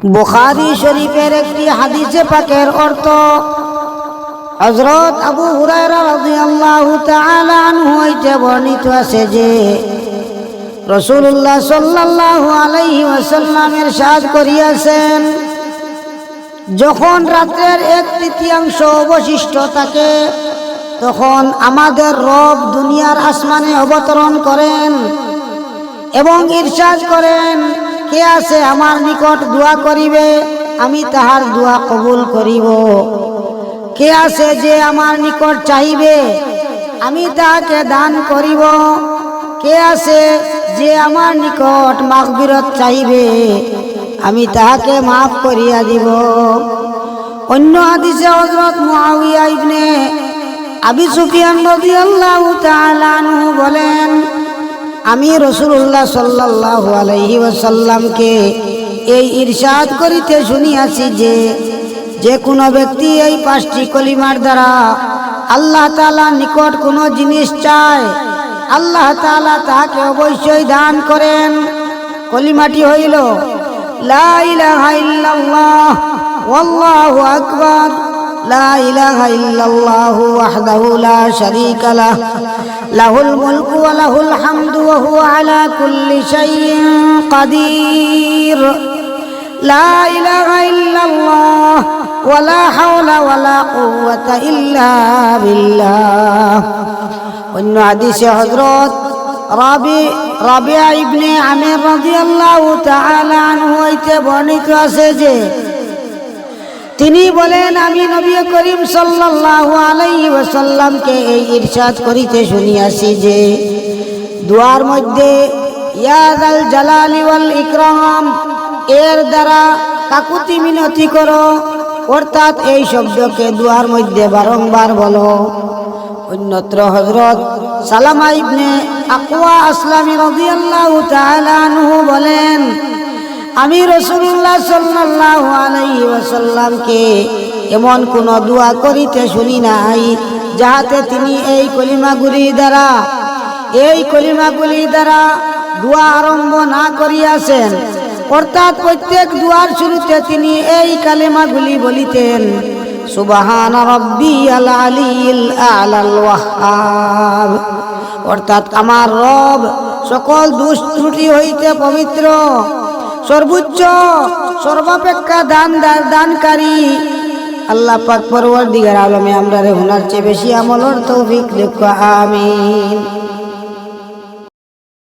বুখারী শরীফের একটি হাদিসে পাকের অর্থ হযরত আবু হুরায়রা রাদিয়াল্লাহু তাআলা আনহু হইতে বর্ণিত আছে যে রাসূলুল্লাহ সাল্লাল্লাহু আলাইহি ওয়াসাল্লাম ইরশাদ করিয়াছেন, যখন রাতের 1/3 অবশিষ্ট থাকে তখন আমাদের রব দুনিয়ার আসমানে অবতরণ করেন এবং ইরশাদ করেন, কে আছে আমার নিকট দোয়া করিবে, আমি তাহার দোয়া কবুল করিব। কে আছে যে আমার নিকট চাইবে, আমি তাহাকে দান করিব। কে আছে যে আমার নিকট মাগফিরাত চাইবে, আমি তাহাকে মাফ করিয়া দিব। অন্য হাদিসে হযরত মুআবিয়া ইবনে আবি সুফিয়ান রাদিয়াল্লাহু তাআলা আনহু বলেন, আমি রাসূলুল্লাহ সাল্লাল্লাহু আলাইহি ওয়াসাল্লামকে এই ইরশাদ করিতে শুনিয়াছি যে কোনো ব্যক্তি এই 5টি কলিমার দ্বারা আল্লাহ তাআলার নিকট কোনো জিনিস চায়, আল্লাহ তাআলা তাহাকে অবশ্যই দান করেন। কলিমাটি হইল লা ইলাহা ইল্লাল্লাহ ওয়াল্লাহু আকবার, লা ইলাহা ইল্লাল্লাহু ওয়াহদাহু লা শারীকা লাহ, লাহুল মুলকু ওয়া লাহুল হামদু ওয়া হুয়া আলা কুল্লি শাইইন কাদির, লা ইলাহা ইল্লাল্লাহ ওয়া লা হাওলা ওয়া লা কুওয়াতা ইল্লা বিল্লাহ। অন্য হাদিসে হযরত রাবিয়া ইবনে আমির রাদিয়াল্লাহু তাআলা আনহু হইতে বর্ণিত আছে যে তিনি বলেন, আমি নবী করিম সাল্লাল্লাহু আলাইহি ওয়াসাল্লামকে এই ইরশাদ করিতে শুনিয়াছি যে দুয়ার মধ্যে ইয়া যাল জালালি ওয়াল ইকরাম এর দ্বারা কাকুতি মিনতি করো, অর্থাৎ এই শব্দকে দুয়ার মধ্যে বারংবার বলো। অন্যত্র হযরত সালামা ইবনে আকওয়া আসলামী রাদিয়াল্লাহু তাআলা আনহু বলেন, আমি রাসূলুল্লাহ সাল্লাল্লাহু আলাইহি ওয়াসাল্লামকে এমন কোন দোয়া করিতে শুনি নাই যাহাতে তিনি এই কলিমাগুলি দ্বারা দোয়া আরম্ভ না করিয়াছেন, অর্থাৎ প্রত্যেক দোয়ার শুরুতে তিনি এই কালিমাগুলি বলিতেন, সুবহানা রাব্বিয়াল আলিয়্যিল আ'লাল ওয়াহ্হাব, অর্থাৎ আমার রব সকল দোষ ত্রুটি হইতে পবিত্র, সর্বোচ্চ সর্বাপেক্ষা দানকারী। আল্লাহ পাক পরওয়ারদিগার আলমে আমরা হুনার চেয়ে বেশি আমলের তৌফিক দেখ। আমিন।